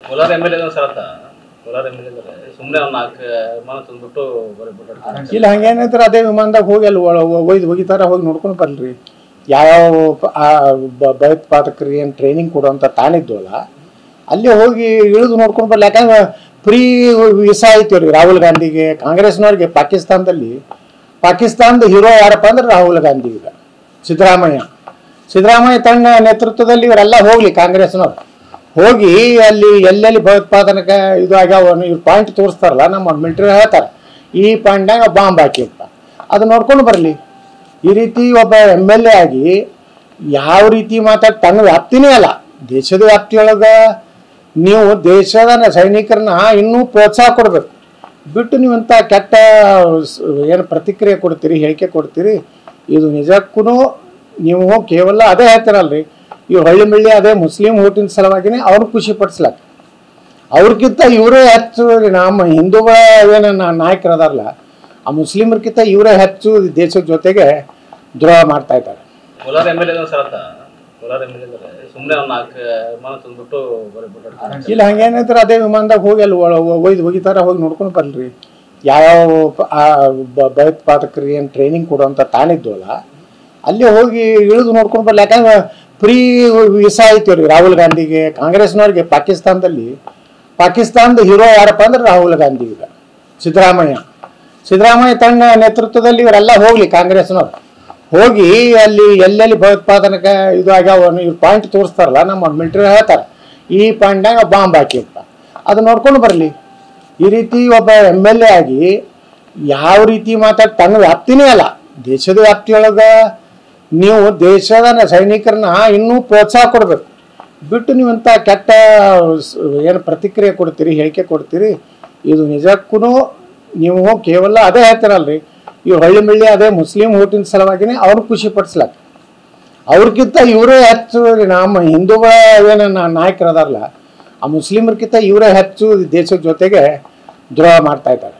Kolar MLA ಸರತ್ತ Kolar MLA ಸುಮ್ಮನೆ ಒಂದು 4 ವಿಮಾನ ತಂದ್ಬಿಟ್ಟು ಬರೀ ಇಲ್ಲ ಹಂಗೇನೈತ್ರ ಅದೇ ವಿಮಾನದಾಗ ಹೋಗಿ ಅಲ್ಲಿ ಒಯ್ದು ಹೋಗಿ ನೋಡ್ಕೊಂಡು ಬರ್ರಿ ಯಾವ್ಯಾವ ಭಯೋತ್ಪಾದಕರು ಏನು ಟ್ರೈನಿಂಗ್ ಕೊಡುವಂಥ ತಾನಿದ್ವಲ್ಲ ಅಲ್ಲಿ ಹೋಗಿ ಇಳಿದು ನೋಡ್ಕೊಂಡು ಬರ್ಲಿ. ಯಾಕಂದ್ರೆ ಫ್ರೀ ವೀಸಾ ಐತಿವ್ರಿ ರಾಹುಲ್ ಗಾಂಧಿಗೆ ಕಾಂಗ್ರೆಸ್ನವ್ರಿಗೆ. ಪಾಕಿಸ್ತಾನದ ಹೀರೋ ಯಾರಪ್ಪ ಅಂದ್ರೆ ರಾಹುಲ್ ಗಾಂಧಿ. ಈಗ ಸಿದ್ದರಾಮಯ್ಯ ತನ್ನ ನೇತೃತ್ವದಲ್ಲಿ ಇವರೆಲ್ಲ ಹೋಗ್ಲಿ ಕಾಂಗ್ರೆಸ್ನವ್ರು ಹೋಗಿ ಅಲ್ಲಿ ಎಲ್ಲೆಲ್ಲಿ ಭಯೋತ್ಪಾದನೆಗೆ ಇದು ಆಗ್ಯಾವ ಇವ್ರು ಪಾಯಿಂಟ್ ತೋರಿಸ್ತಾರಲ್ಲ, ನಮ್ಮ ಮಿಲಿಟರಿ ಹೇಳ್ತಾರೆ ಈ ಪಾಯಿಂಟ್ನಾಗ ಬಾಂಬ್ ಹಾಕಿ ಅಂತ. ಅದು ನೋಡ್ಕೊಂಡು ಬರಲಿ. ಈ ರೀತಿ ಒಬ್ಬ ಎಮ್.ಎಲ್.ಎ ಆಗಿ ಯಾವ ರೀತಿ ತನ್ನ ವ್ಯಾಪ್ತಿನೇ ಅಲ್ಲ, ದೇಶದ ವ್ಯಾಪ್ತಿಯೊಳಗೆ ನೀವು ದೇಶದ ಸೈನಿಕರನ್ನ ಇನ್ನೂ ಪ್ರೋತ್ಸಾಹ ಕೊಡಬೇಕು. ಬಿಟ್ಟು ನೀವಂತ ಕೆಟ್ಟ ಏನು ಪ್ರತಿಕ್ರಿಯೆ ಕೊಡ್ತೀರಿ, ಹೇಳಿಕೆ ಕೊಡ್ತೀರಿ, ಇದು ನಿಜಕ್ಕೂ ನೀವು ಕೇವಲ ಅದೇ ಹೇಳ್ತೀರಲ್ರಿ, ಇವ್ರು ಹಳ್ಳಿ ಅದೇ ಮುಸ್ಲಿಂ ಓಟಿನ ಸಲುವಾಗಿನೇ ಅವ್ರು ಖುಷಿ ಪಡಿಸ್ಲಕ್ಕ. ಅವ್ರಿಗಿಂತ ಇವರೇ ಹೆಚ್ಚು ನಮ್ಮ ಹಿಂದೂಗಳ ಏನು ನಾಯಕರದಾರಲ್ಲ ಆ ಮುಸ್ಲಿಮರ್ಗಿಂತ ಇವರೇ ಹೆಚ್ಚು ದೇಶದ ಜೊತೆಗೆ ದ್ರೋಹ ಮಾಡ್ತಾ ಇದ್ದಾರೆ. ಕೋಲಾರ ಎಮ್.ಎಲ್.ಎ ಸರತ್ತ ಕೋಲಾರ ಎಮ್.ಎಲ್.ಎ ಸುಮ್ಮನೆ ಒಂದು 4 ವಿಮಾನ ತಂದ್ಬಿಟ್ಟು ಬರೀ ಇಲ್ಲ ಹಂಗೇನೈತ್ರ ಅದೇ ವಿಮಾನದಾಗ ಹೋಗಿ ಅಲ್ಲಿ ಒಯ್ದು ಹೋಗಿ ನೋಡ್ಕೊಂಡು ಬರ್ರಿ ಯಾವ್ಯಾವ ಭಯೋತ್ಪಾದಕರು ಏನು ಟ್ರೈನಿಂಗ್ ಕೊಡುವಂಥ ತಾನಿದ್ವಲ್ಲ ಅಲ್ಲಿ ಹೋಗಿ ಇಳಿದು ನೋಡ್ಕೊಂಡು ಬರ್ಲಿ. ಯಾಕಂದ್ರೆ ಫ್ರೀ ವೀಸಾ ಐತಿವ್ರಿ ರಾಹುಲ್ ಗಾಂಧಿಗೆ ಕಾಂಗ್ರೆಸ್ನವ್ರಿಗೆ. ಪಾಕಿಸ್ತಾನದ ಹೀರೋ ಯಾರಪ್ಪ ಅಂದ್ರೆ ರಾಹುಲ್ ಗಾಂಧಿ. ಈಗ ಸಿದ್ದರಾಮಯ್ಯ ತನ್ನ ನೇತೃತ್ವದಲ್ಲಿ ಇವರೆಲ್ಲ ಹೋಗ್ಲಿ ಕಾಂಗ್ರೆಸ್ನವ್ರು ಹೋಗಿ ಅಲ್ಲಿ ಎಲ್ಲೆಲ್ಲಿ ಭಯೋತ್ಪಾದನೆಗೆ ಇದು ಆಗ್ಯಾವ ಇವ್ರು ಪಾಯಿಂಟ್ ತೋರಿಸ್ತಾರಲ್ಲ, ನಮ್ಮ ಮಿಲಿಟರಿ ಹೇಳ್ತಾರೆ ಈ ಪಾಯಿಂಟ್ನಾಗ ಬಾಂಬ್ ಹಾಕಿ ಅಂತ. ಅದು ನೋಡ್ಕೊಂಡು ಬರಲಿ. ಈ ರೀತಿ ಒಬ್ಬ ಎಮ್.ಎಲ್.ಎ ಆಗಿ ಯಾವ ರೀತಿ ತನ್ನ ವ್ಯಾಪ್ತಿನೇ ಅಲ್ಲ, ದೇಶದ ವ್ಯಾಪ್ತಿಯೊಳಗೆ ನೀವು ದೇಶದ ಸೈನಿಕರನ್ನ ಇನ್ನೂ ಪ್ರೋತ್ಸಾಹ ಕೊಡಬೇಕು. ಬಿಟ್ಟು ನೀವಂತ ಕೆಟ್ಟ ಏನು ಪ್ರತಿಕ್ರಿಯೆ ಕೊಡ್ತೀರಿ, ಹೇಳಿಕೆ ಕೊಡ್ತೀರಿ, ಇದು ನಿಜಕ್ಕೂ ನೀವು ಕೇವಲ ಅದೇ ಹೇಳ್ತೀರಲ್ರಿ, ಇವ್ರು ಹಳ್ಳಿ ಅದೇ ಮುಸ್ಲಿಂ ಓಟಿನ ಸಲುವಾಗಿನೇ ಅವ್ರು ಖುಷಿ ಪಡಿಸ್ಲಕ್ಕ. ಅವ್ರಿಗಿಂತ ಇವರೇ ಹೆಚ್ಚು ನಮ್ಮ ಹಿಂದೂಗಳ ಏನು ನಾಯಕರದಾರಲ್ಲ ಆ ಮುಸ್ಲಿಮರ್ಗಿಂತ ಇವರೇ ಹೆಚ್ಚು ದೇಶದ ಜೊತೆಗೆ ದ್ರೋಹ ಮಾಡ್ತಾ ಇದ್ದಾರೆ.